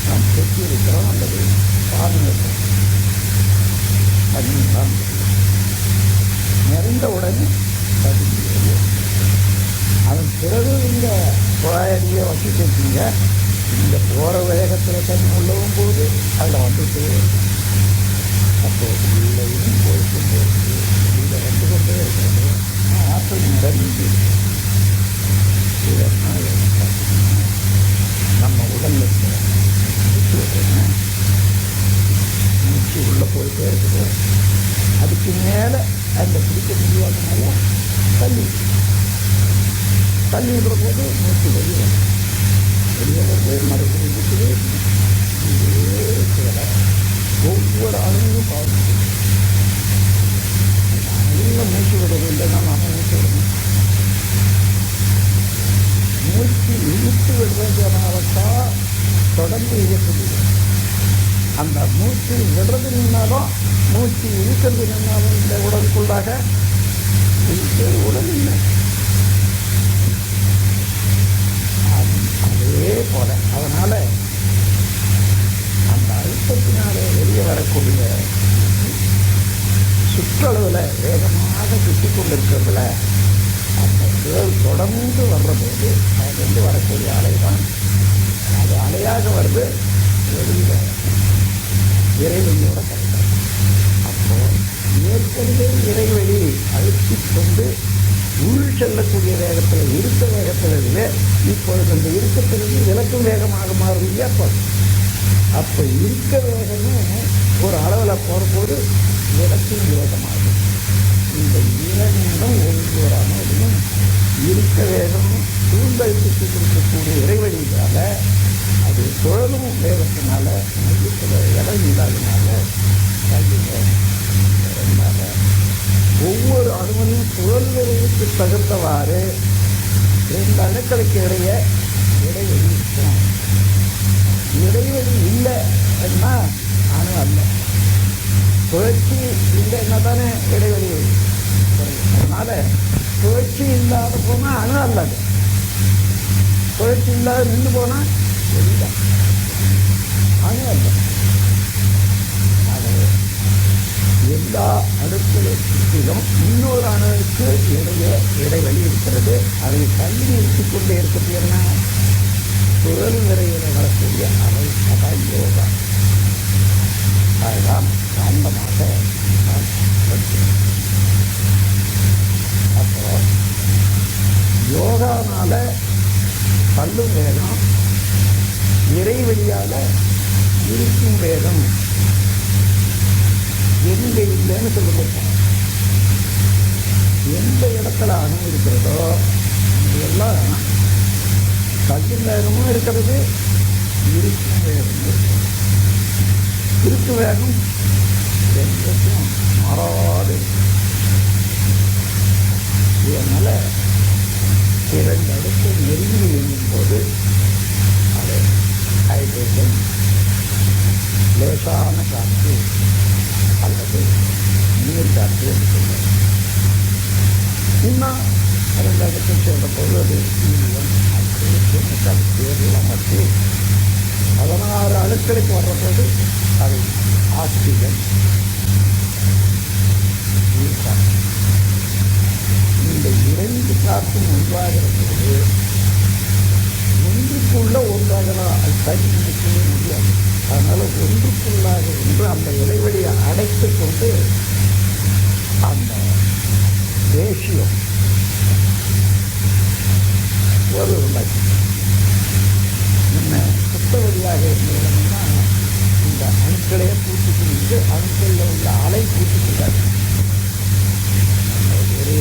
நாம் செஞ்சு இருக்கிறோம் அல்லது பாருங்க தண்ணி தான் நிறைந்த உடனே தண்ணி அதன் பிறகு இந்த குழாயடியை வச்சுட்டீங்க. இந்த போகிற வேகத்தில் தண்ணி உள்ளவும் போது அதில் வந்துட்டு அப்போ உள்ளையும் போய்கொண்டே இருக்குது, இதில் வந்து கொண்டே இருக்கிறது. ஆற்றல் நிரம்பி இதனால் நம்ம உடலில் மூச்சு உள்ளே போயிட்டே இருக்குது. அதுக்கு மேலே அந்த பிடிக்க முடியாதனால தள்ளி விடுற போது மூச்சு வெளியே வந்து மறுபடியும் இருக்குது. ஒவ்வொரு அணுவும் பாதிக்கும். அணுவில் மூச்சு விடுறது இல்லைன்னா நாம் மூச்சு விடணும். மூச்சு இழுத்து விடுறதுனால்தான் தொடர்ந்து இயக்குது. அந்த மூச்சு விடுறது நின்னாலும் மூச்சு இழுக்கிறது நின்னாலும் இந்த உடலுக்குள்ளாக உடல் இல்லை. அதே போல அதனால அந்த அழுத்தத்தினாலே வெளியே வரக்கூடிய சுற்றளவில் வேகமாக சுற்றி கொண்டிருக்கிறதுல அந்த சுழல் தொடர்ந்து வர்றபோது அதிலிருந்து வரக்கூடிய அலை தான் அது அலையாக வருது வெளியில் இறைவெளியோட கலக்கிறது. அப்போ ஏற்கனவே இறைவெளி அழுத்தி கொண்டு உள் செல்லக்கூடிய வேகத்தில் இருக்க வேகத்திலிருந்து இப்பொழுது அந்த இருக்கத்திலிருந்து விளக்கும் வேகமாக மாறும் இல்லையா? அப்போ இருக்க வேகமே ஒரு அளவில் போகிறபோது விளக்கும் வேகமாகும். இந்த இரண்டும் ஒவ்வொரு அணுவிலும் இருக்க வேகம் சூழ்ந்தழுத்து கொடுக்கக்கூடிய இறைவழியினால அது சுழலும் வேகத்தினால மையத்தில் இடம் இல்லாதனால ஒவ்வொரு அணுவிலும் சுழல் விரைவுக்கு தகுந்தவாறு இந்த அணுக்களுக்கு இடையே இடைவெளி இருக்கும். இடைவெளி இல்லைன்னா அணு அல்ல. சுழற்சி இல்லைன்னா தானே இடைவெளி. அதனால சுழற்சி இல்லாத போனால் அணு அல்லது, சுழற்சி இல்லாத நின்று போனால் வெளிதான் அணு அல்ல. அது எல்லா அணுக்களுக்கும் இன்னொரு அணுவுக்கு இடையே இடைவெளி இருக்கிறது. அதை தள்ளி நிறுத்திக் கொண்டே இருக்கிறது. என்ன சுழல் விரைவில் வரக்கூடிய அவை அதான் யோகா. அதுதான் காந்தமாக நான் படிக்கிறேன். அப்போ யோகானால தள்ளும் வேகம், இறைவெளியால் இருக்கும் வேகம் எங்க இல்லைன்னு சொல்லுங்க. எந்த இடத்துல அணு இருக்கிறதோ எல்லாம் தள்ளும் வேகமும் இருக்கிறது, இருக்கும் வேகமும் இருக்கிறது. இருக்கு வேகம் என்றைக்கும் மாறாது. இதனால இரண்டு அடுத்து நெருங்கி எண்ணும் போது அது ஹைட்ரஜன் லேசான காற்று அல்லது நீர் காற்று என்று சொல்வது. இன்னும் ரெண்டு அடுத்து சேர்ந்த போது அது தேர்தலாம் வச்சு 16 அணுக்களுக்கு வர்றபோது அது ஆக்சிஜன் நீர் காற்று. இந்த இரண்டு காற்றும் ஒன்றாகிற போது ஒன்றுக்குள்ள ஒன்றாகலாம். அது தனி நினைக்கவே முடியாது. அதனால ஒன்றுக்குள்ளாக ஒன்று அந்த இடைவெளியை அடைத்து கொண்டு அந்த ரேஷியோ ஒரு என்ன சுத்த வழியாக இருந்ததுன்னா இந்த அணுக்களையே பூச்சிக்கிட்டு அணுக்களில் உள்ள அலை பூச்சிக்கிறாங்க. ஒரே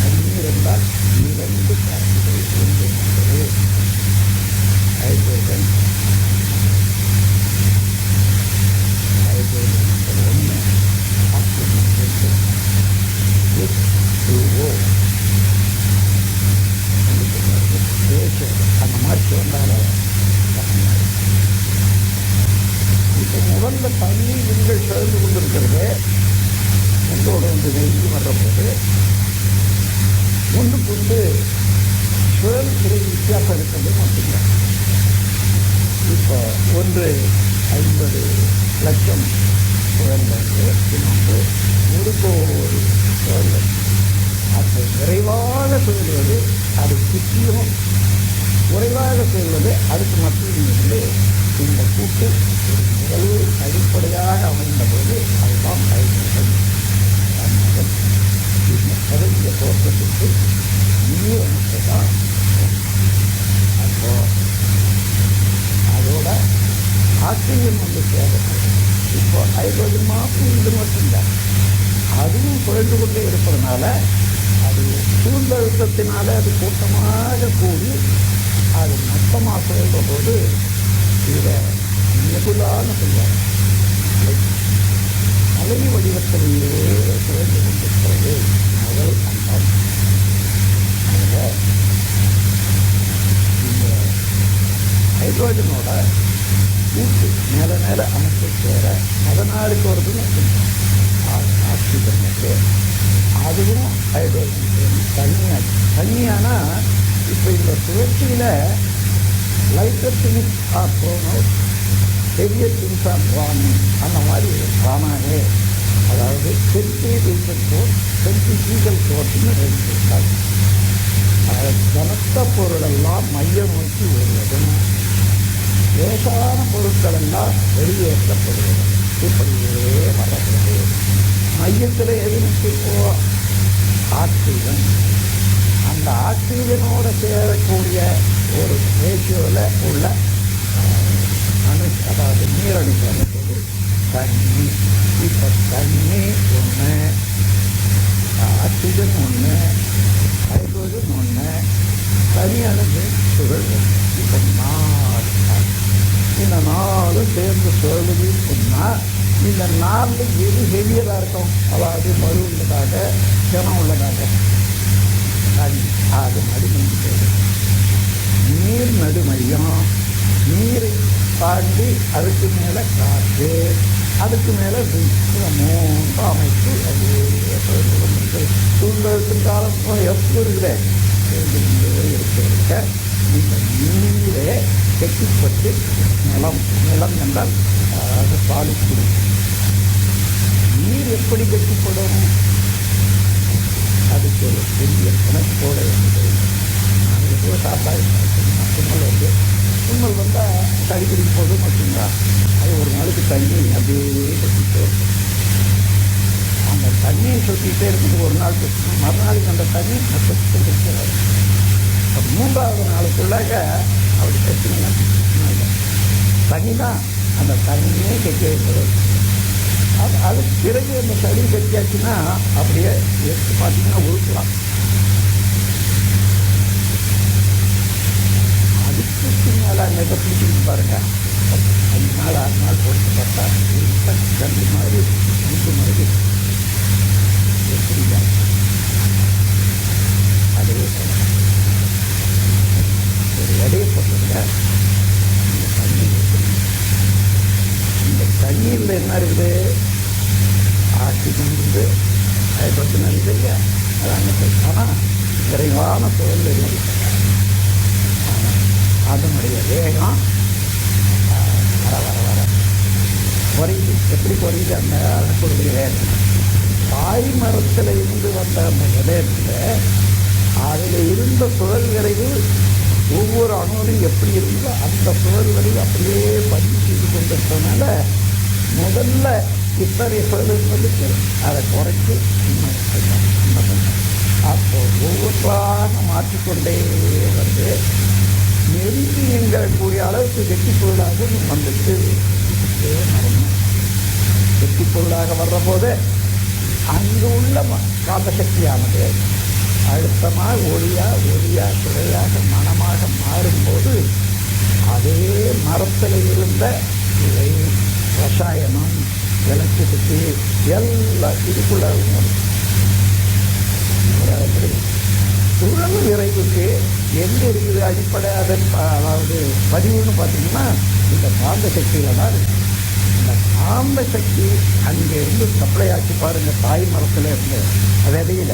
தண்ணீர் என்றால் இரண்டு காற்றுகள் ஒன்று ஹைட்ரஜன் போல தண்ணி விண்கள் சேர்ந்து கொண்டிருக்கிறது. ஒன்றோடு ஒன்று நெருங்கி வர்றபோது ஒன்றுக்கு சுழல் வித்தியாசம் இருக்கிறது மட்டுமில்லை. இப்போ ஒன்று 50 லட்சம் சுழல்கள், இன்னொன்று 1 கோடி சுழல்கள். அது விரைவாக சுழல்வது, அது சுற்றியும் குறைவாக சுழல்வது, அதுக்கு மத்தியிலிருந்து இந்த கூட்டு ஒரு நிகழ்வு அடிப்படையாக அமைந்த போது அதுதான் பயன்படுகிறது. இந்த பதவிய தோற்றத்திற்கு நீர் அமைச்சதான். அப்போ அதோட ஆக்சிஜன் வந்து தேவைப்படுது. இப்போ ஹைட்ரோஜன் மாற்றம் இது மட்டும்தான், அதுவும் குறைந்து கொண்டே இருப்பதனால அது சூழ்ந்த அழுத்தத்தினால அது கூட்டமாக கூடி அது மொத்தமாக சுழல்ற போது இதை நெபுலான சொல்வாங்க. அலை வடிவத்திலேயே சுழந்து கொண்டிருக்கிறது முதல் அங்கம். அதில் இந்த ஹைட்ரோஜனோட கூட்டு மேலே மேலே அமைப்பு சேர 14 வருதுன்னு ஆக்சிஜனுக்கு, அதுவும் ஹைட்ரோஜன் தண்ணியானா இப்போ இந்த சுழற்சியில் lighter things are thrown out, பெரிய திங்ஸ் ஆர் ட்ரான் இன். அந்த மாதிரி ட்ரானாகவே, அதாவது சென்ட்ரிஃபியூகல் ஃபோர்ஸ், சென்ட்ரிஃபியூகல் ஃபோர்ஸ்னு 2 இருக்காது. கனத்த பொருளெல்லாம் மையம் நோக்கி வருவதும் லேசான பொருட்கள் எல்லாம் வெளியேற்றப்படுவது, இப்படியே வரப்படுது. மையத்தில் எது நிற்கோ ஆக்சிஜன், அந்த ஆக்சிஜனோடு சேரக்கூடிய ஒரு ரேஷியோவில் உள்ள அதாவது நீரணுக்கு வரும்போது தண்ணி. இப்போ தண்ணி ஒன்று, ஆக்சிஜன் ஒன்று, ஹைட்ரோஜன் ஒன்று, தனியானது சுழல். இப்போ 4, இந்த 4 சேர்ந்து சுழலுதுன்னு சொன்னால் இந்த 4 எது ஹெவியராக இருக்கும், அதாவது மறு உள்ளதாக ஜனம் உள்ளதாக தண்ணி. அது நடுமைக்கு போயிடும். நீர் நடுமையும், நீரை தாண்டி அதுக்கு மேலே காற்று, அதுக்கு மேலே 3 அமைப்பு அதே சூழ்நிலைக்கும் காலம் எப்போ இருக்கிற இருக்க இந்த நீரை கெட்டிப்பட்டு நிலம் என்றால் அது பாலிக்குடி. நீர் எப்படி கெட்டிப்படும்? அதுக்கு ஒரு பெரிய கணக்கோட இருந்தது. நாங்கள் சாப்பாடு தும்மல் வந்து தும்மல் வந்தால் சளி பிடிக்கும் போது மட்டும்தான் அது ஒரு நாளைக்கு தண்ணி அப்படியே கட்டிட்டு அந்த தண்ணியை சொட்டிகிட்டே இருக்குது. ஒரு நாள் மறுநாளைக்கு அந்த தண்ணி இருக்கிறாரு. 3வது நாளுக்குள்ளாக அப்படி கட்டினா தண்ணி தான் அந்த தண்ணியே கட்டி வைக்கிறது. அதுக்கு பிறகு அந்த சளி கட்டியாச்சுன்னா அப்படியே எடுத்து பார்த்தீங்கன்னா உருக்கலாம். அதுக்கு மேலே நெகை பிடிச்சிட்டு பாருங்க, 5 நாள் 6 நாள் போட்டு பார்த்தா கண்டு மாதிரி முட்டு மாதிரி எப்படிதான் அதுவே ஒரு எடையை போட்டுருங்க. இந்த தண்ணி இந்த தண்ணீரில் என்ன இருக்குது? ஆக்சிஜன் இருக்குது, ஹைட்ரோஜன் இருக்குது இல்லையா? அது அங்கே ஆனால் விரைவான சூழல் இருக்குது. அதனுடைய வேகம் வர வர வர குறையுது. எப்படி குறையுது? அந்த அதற்குரிய வேகம் தாய் மரத்தில் இருந்து வந்த அந்த விடயத்தில் அதில் இருந்த சுழல் விரைவு ஒவ்வொரு அணுவிலும் எப்படி இருந்தோ அந்த சுழல் விரைவு அப்படியே பதிவு செய்து கொண்டிருக்கிறதுனால முதல்ல இத்தகைய சுழல் வந்துட்டு அதை குறைச்சி அப்போ ஒவ்வொன்றாக மாற்றிக்கொண்டே வந்து நெருங்கி எங்கக்கூடிய அளவுக்கு வெட்டி பொருளாக வந்துட்டு வெட்டி பொருளாக வர்ற போது அங்கு உள்ள காந்த சக்தியானது அழுத்தமாக ஒளியாக சுவையாக மனமாக மாறும்போது அதே மரத்தில் இருந்த இலை ரசாயனம் எலக்ட்ரிசிட்டி எல்லாம் இதுக்குள்ள சுழல் விரைவுக்கு எங்கே இருக்குது அடிப்படை அதன் அதாவது பதிவுன்னு பார்த்தீங்கன்னா இந்த காந்த சக்தியில் தான் இருக்குது. இந்த காந்த சக்தி அங்கே இருந்து சப்ளை ஆச்சு பாருங்க, தாய் மரத்தில் இருந்து விதையில,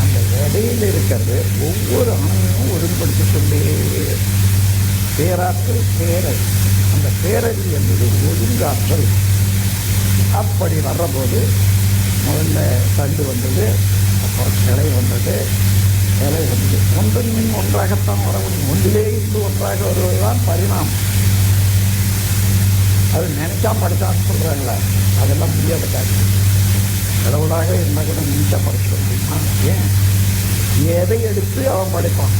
அந்த விதையில் இருக்கிறது ஒவ்வொரு அணுவையும் ஒருங்குபடுத்தி கொண்டே பேராற்றல் பேரல். அந்த பேரல் என்பது ஒழுங்காற்றல். அப்படி வர்றபோது முதல்ல தண்டு வந்தது, அப்புறம் கிளை வந்தது, இலை வந்தது. ஒன்றன் மின் ஒன்றாகத்தான் வர முடியும். ஒன்றிலே இருந்து ஒன்றாக வருவதுதான் பரிணாமம். அது நினைச்சா படைச்சான்னு சொல்றாங்களா, அதெல்லாம் முடியாத காரியம். கடவுளாக இருந்தால் கூட நினைச்சா படைச்சிட முடியுமா? ஏன்? எதை எடுத்து அவன் படைப்பான்?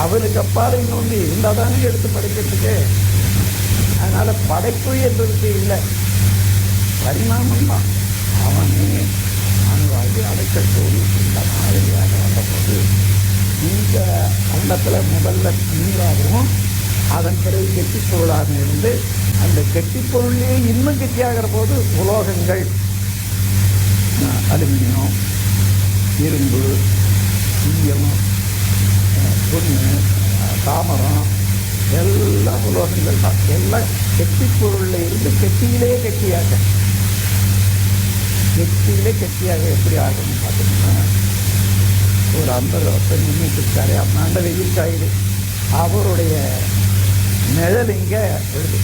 அவனுக்கு அப்பால் இன்னொன்று இருந்தால் தானே எடுத்து படைக்கிறதுக்கு. அதனால படைப்பு என்றதுக்கு இல்லை, பரிணாமம் தான். அவனே அணுவாகி அடைக்கட்டோடு இந்த மாதிரியாக வந்தபோது இந்த அண்டத்தில் முதல்ல நீராகவும் அதன் பிறகு கெட்டிப்பொருளாக இருந்து அந்த கெட்டிப்பொருளே இன்னும் கெட்டியாகிற போது உலோகங்கள், அலுமினியம், இரும்பு, ஈயம், பொண்ணு, தாமரம், எல்லாம் உலோகங்கள் தான். எல்லாம் கெட்டிப்பொருளில் இருந்து கெட்டியிலே கெட்டியாக, கெட்டியிலே கெட்டியாக எப்படி ஆகணும்னு பார்த்தீங்கன்னா, ஒரு 50 வருஷம் நின்றுட்டு இருக்காரு, அண்ணாண்ட வெயில் காயுது, அவருடைய நிழல் இங்கே விழுது.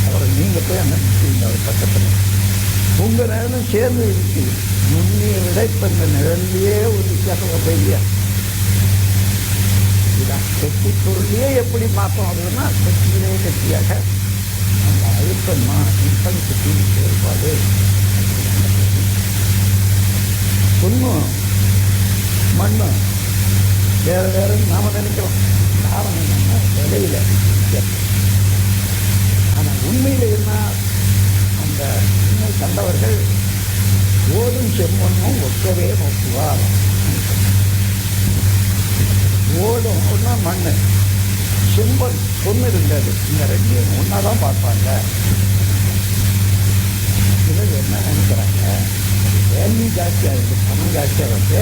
அவரை நீங்கள் போய் அங்கே நிற்கிறீங்க, அவர் பக்கத்தில் உங்கள் நிழலும் சேர்ந்து இருக்கு. முன்னையை விட இப்போ இந்த நிழல்லையே ஒரு வித்தியாசம் வருது இல்லையா? இதுதான் கெட்டி பொருளையே எப்படி மாற்றம் ஆகுதுன்னா, கெட்டியிலே கெட்டியாக அந்த அழுத்தமா இன்டென்சிட்டி செயல்பாடு. பொண்ணும் மண்ணும் வேறு வேறுன்னு நாம் நினைக்கிறோம். காரணம் என்னன்னா விலையில. ஆனால் உண்மையில் என்ன, அந்த உண்மை கண்டவர்கள் ஓடும் செம்மண்ணும் ஒக்கவே நோக்குவார். ஓடும் ஒன்றா மண், செம்மண் பொண்ணு இருந்தது, இந்த ரெண்டையும் ஒன்றா தான் பார்ப்பாங்க. இதில் என்ன நினைக்கிறாங்க, வேல்யூ ஜாஸ்தியாக இருக்குது, பணம் ஜாஸ்தியாக வந்து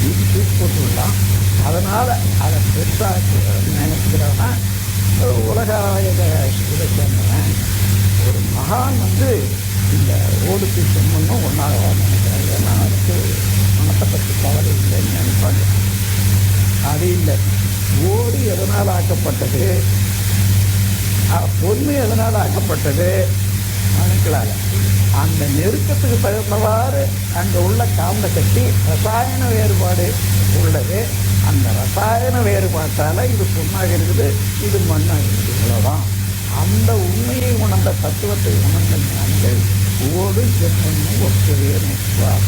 இது தூக்கி போட்டுடலாம், அதனால் அதை பெருசாக நினைக்கிறவனா உலக இதை சேர்ந்தவன். ஒரு மகான் வந்து இந்த ஓடுக்கு செம்மண்ணும் ஒன்றாக நினைக்கிறாங்க. ஏன்னா அதுக்கு மனத்தை பற்றி கவலை இல்லைன்னு நினைப்பாங்க. அது இல்லை. ஓடு எதனால் ஆக்கப்பட்டது, பொண்ணு எதனால் ஆக்கப்பட்டது, அணுக்களால். அந்த நெருக்கத்துக்கு தகுந்தவாறு அங்கே உள்ள காந்த கட்டி ரசாயன வேறுபாடு உள்ளது. அந்த ரசாயன வேறுபாட்டால் இது பொண்ணாக இருக்குது, இது மண்ணாக இருக்குது. இவ்வளோதான். அந்த உண்மையை உணர்ந்த தத்துவத்தை உணர்ந்த ஞானிகள் ஓடு செம்மண்ணும் ஒக்கவே நோக்குவார்.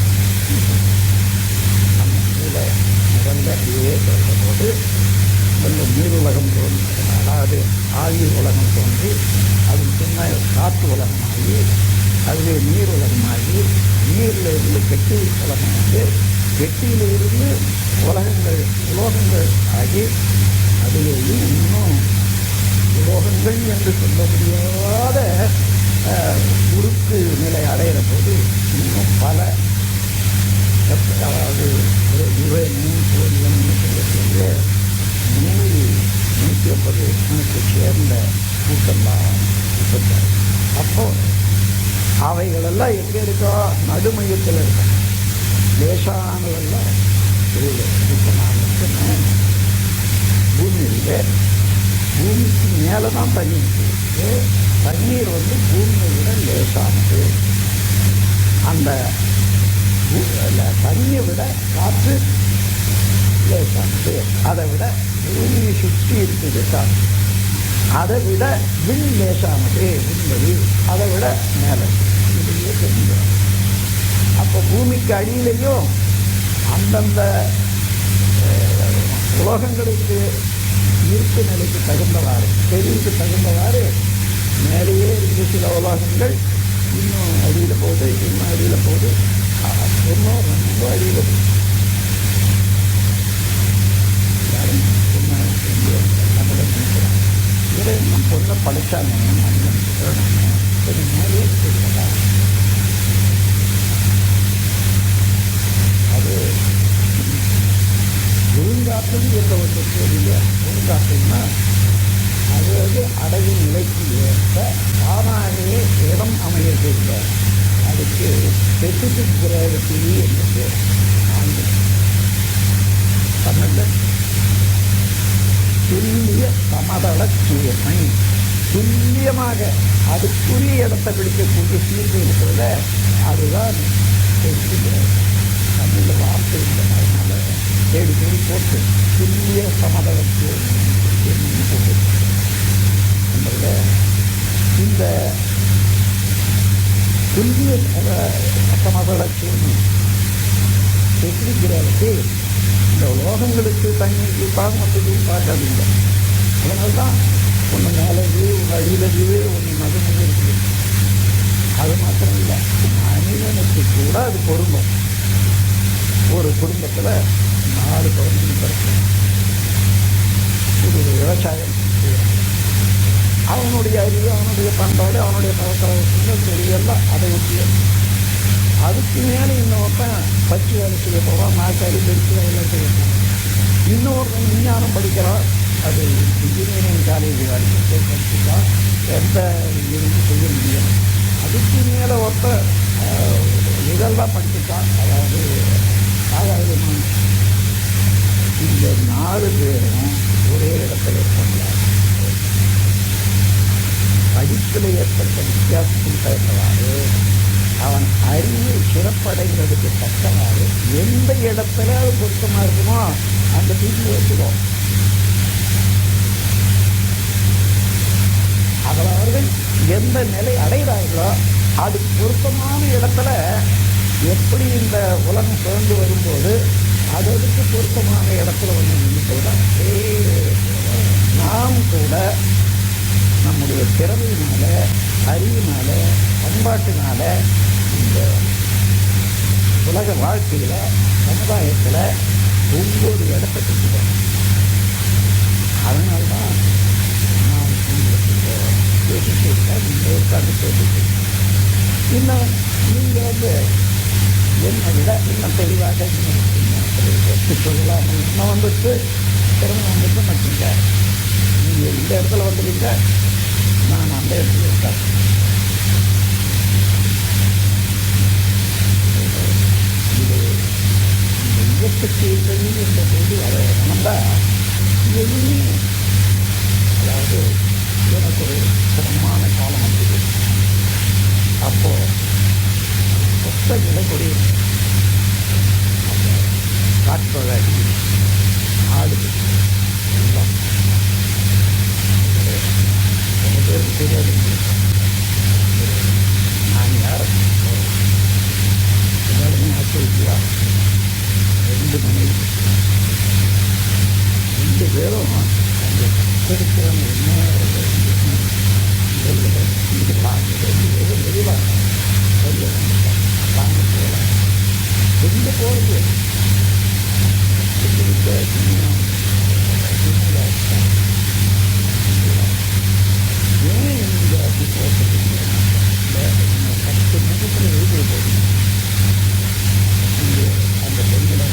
அந்த நூலை முதல்ல அப்படியே சொல்லும்போது முதல்ல நீர் உலகம் தோன்றி, அதாவது ஆவி உலகம் தோன்றி, அது சின்ன காற்று உலகமாகி, அதுவே நீர் உலகமாகி, நீரில் இருந்து கெட்டி உலகம் வந்து, கெட்டியிலிருந்து உலகங்கள் உலோகங்கள் ஆகி, அதிலேயும் இன்னும் உலோகங்கள் என்று சொல்ல முடியாத உருக்கு நிலை அடைகிற போது இன்னும் பல, அதாவது ஒரு யுரேனியம், சோடியம்னு சொல்லக்கூடிய 150 எண்ணத்தை சேர்ந்த கூட்டம்லாம் இருக்காரு. அப்போ அவைகளெல்லாம் எங்கே இருக்கோ, நடுமையத்தில் இருக்கும். லேசானதெல்லாம் இல்லை. இப்போ நான் வந்து பூமியில், பூமிக்கு மேலே தான் தண்ணீர் இருக்குது. தண்ணீர் வந்து பூமியை விட லேசானது. அந்த தண்ணியை விட காற்று லேசானது. அதை விட பூமியை சுற்றி இருக்குது காற்று. அதை விட விண் லேசானது, விண்வெளி அதை விட மேலே. இதுலேயே தெரிஞ்சு அப்போ பூமிக்கு அடியிலையும் அந்தந்த உலோகங்களுக்கு ஈர்ப்பு நிலைக்கு தகுந்தவாறு, தெரிவுக்கு தகுந்தவாறு மேலேயே இருந்து சில உலோகங்கள் இன்னும் அடியில் போகுது, இன்னும் அடியில் போகுது, இன்னும் ரொம்ப அடியில் போகுது. இதை இன்னும் பொண்ணை படைச்சாங்க, கொஞ்சம் மேலே இருக்கிறதா. அது ஒழுங்காற்றல் என்ற ஒரு சொல்லிய ஒழுங்காற்றல்னா அது வந்து அடையும் நிலைக்கு ஏற்ப தானாகவே இது இல்லை, அதுக்கு ஸ்பெசிபிக் கிராவிட்டி என்று பேர். தமிழில் துல்லிய சமதள கூர்மை. துல்லியமாக அதுக்குரிய இடத்தை பிடிக்கக்கூடிய தீர்வு இருக்கிறத அதுதான் ஸ்பெசிபிக் கிராவிட்டி. தமிழில் வார்த்தை இல்லை, அதனால தேடி தேடி போட்டு துல்லிய சமதள கூர்மை போட்டு இந்த துல்லிய சமதள கூர்மை ஸ்பெசிபிக் கிராவிட்டி இந்த உலோகங்களுக்கு தண்ணிக்கு பாகமத்துக்கும் பார்க்காதீங்க. அதனால்தான் ஒன்று மேலே ஒன்று அடியில் ஒன்று நடுமுறை இருக்குது. அது மாத்திரம் இல்லை, மனிதனுக்கு கூட அது பொருந்தும். ஒரு குடும்பத்தில் 4 குழந்தைங்க பிறக்கும். ஒரு விவசாயம் அவனுடைய அறிவு, அவனுடைய பண்பாடு, அவனுடைய பழக்கவழக்கங்கள் தெரியலாம், அதை ஒட்டியது. அதுக்கு மேலே இன்னொருத்தன் பச்சு வேலை செய்ய போகிறான், நாற்காலி பெருசு வேலை செய்ய போகிறான். இன்னொருத்தன் விஞ்ஞானம் படிக்கிறான், அது இன்ஜினியரிங் காலேஜ் வரைக்கும் படிச்சுட்டா எந்த இன்ஜினியரிங் செய்ய முடியும். அதுக்கு மேலே ஒருத்தன் இதெல்லாம் படிச்சுட்டான், அதாவது ஆகாயமான. இந்த 4 பேரும் ஒரே இடத்துல இருப்பாங்க. படிப்பில் ஏற்பட்ட வித்தியாசத்துக்கு தகுந்தவாறு அவன் அறிவு சிறப்படைகிறதுக்கு தக்கவாறு எந்த இடத்துல அது பொருத்தமாக இருக்குமோ அந்த வீட்டில் வச்சுக்கோ. அதில் அவர்கள் எந்த நிலை அடைகிறார்களோ அதுக்கு பொருத்தமான இடத்துல எப்படி இந்த உலகம் சுழந்து வரும்போது அதுக்கு பொருத்தமான இடத்துல வந்து நின்றுதான். நாம் கூட நம்முடைய திறமையினால, அறிவினால, பண்பாட்டினால இந்த உலக வாழ்க்கையில், சமுதாயத்தில் ஒவ்வொரு இடத்தை கொடுத்துட்டோம். அதனால்தான் நான் பேசிட்டு நீங்கள் உட்காந்து பேசிட்டு இன்னும் நீங்கள் வந்து என்னை விட இன்னும் தெளிவாக எடுத்து சொல்லலாம். இன்னும் வந்துட்டு திறமை வந்துட்டு மாட்டீங்க. நீங்கள் இந்த இடத்துல வந்துட்டீங்க, நான் அந்த இடத்துல இருக்கேன். இயக்கத்தில் என்ற போது அதை வந்தால் எதுவுமே, அதாவது எனக்கு ஒரு சிரமமான காலம் வந்தது. அப்போது கொத்த விளைபொடி காற்றோட அடி ஆடு எல்லாம் ரொம்ப பேருக்கு தெரியாது. நான் யார் எல்லாருமே ஆச்சரியா 2 மனைவி, 2 பேரும் அந்த கத்தரிக்கிறாங்க. என்ன தெளிவாக எங்கே போகிறது ஏன் இந்த அப்படி போகிறது? 10 நிமிஷத்தில் எழுதி போகுது. அந்த பெண்களை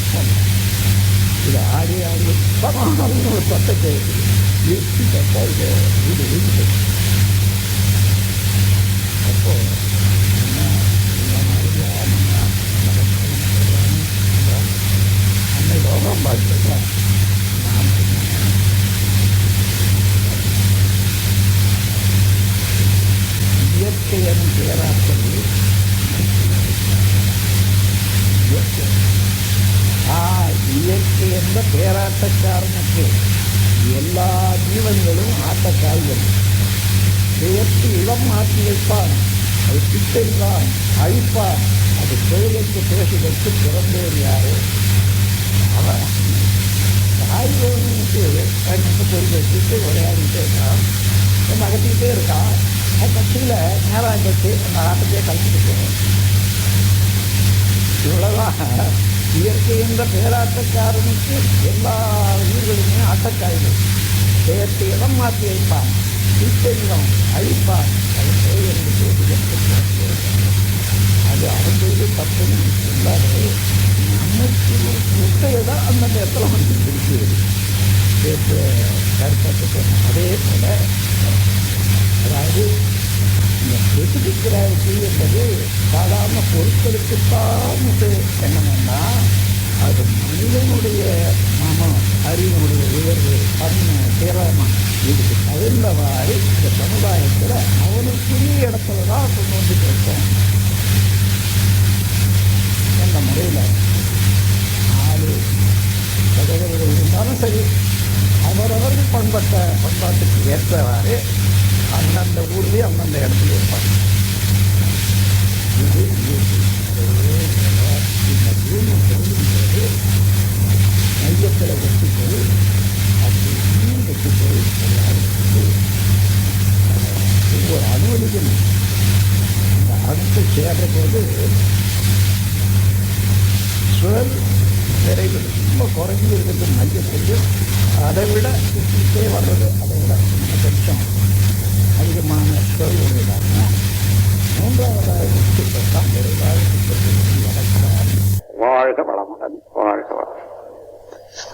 இதை ஆடி ஆடி அப்படின்னு ஒரு சத்தத்தை எப்படி தப்பா இதை வீடு எழுதி. அப்போ அன்னை லோகம் பார்த்துக்கலாம். நான் இயற்கை எனும் பேராற்றல் இயற்கை என்ற பேராட்டக்காரனுக்கு எல்லா ஜீவன்களும் ஆட்டக்காய்கள் பெயர்த்து இடம் மாற்றி வைப்பான். அது திட்டெல்லாம் அழிப்பான். அது தொழிலுக்கு பேசுவதற்கு பிறந்தவர் யாரு? அவன் தாய்களுக்கு பொறுப்பு வச்சுட்டு விளையாடிட்டே இருக்கான், நகர்த்திக்கிட்டே இருக்கான். அது கட்சியில் நேரம் கட்சி அந்த ஆட்டத்தையே கழிச்சுட்டு போகும். இவ்வளவுதான் இயற்கை என்ற பேராட்டக்காரனுக்கு எல்லா உயிர்களுமே ஆட்டக்காய்கள். பெயர்த்து இடம் மாற்றி வைப்பான், திட்டெல்லாம் அழிப்பான். அது தொழிலுக்கு பேசுவதற்கு அது அவங்களுக்கு தப்புன்னு சொல்லாது. நமக்கு முட்டையை தான் அந்த நேரத்தில் வந்து இருக்குது கருத்தாட்டு. அதே போல் அதாவது இந்த ஆன்டிகிராவிட்டி என்பது சாதாரண பொருட்களுக்குத்தான் இது என்னன்னா அது மனிதனுடைய மனம் அறிவனுடைய உயர்வு தன்மை திறமை இதுக்கு தகுந்தவாறு இந்த சமுதாயத்தில் அவனுக்குரிய இடத்துல தான் கொண்டு வந்துட்டு இருக்கோம். என்ற முறையில் 4 சகோதரர்கள் இருந்தாலும் சரி, அவரவர்கள் பண்பாட்டுக்கு ஏற்றவாறு அந்தந்த ஊர்லேயே அந்தந்த இடத்துல இருப்பாங்க. இது இந்த பூமி பொருளுங்கிறது மையத்தில் வெற்றி பொருள், அப்படி இன்னும் வெற்றி பொருள் ஒவ்வொரு அணுவலிலும் இந்த அணுக்கு சேர்ற போது சுழல் விரைவு ரொம்ப குறைஞ்சி இருக்கிறது மையத்தையும், அதை விட சுற்றிட்டே வர்றது அதை விட கொஞ்சம் அதிகமான சுழல் உடையதாக 3வது தான் விரைவாக சுற்றத்தில் வளர்க்கிறார். வாழ்க வளமுடன், வாழ்க வளம்.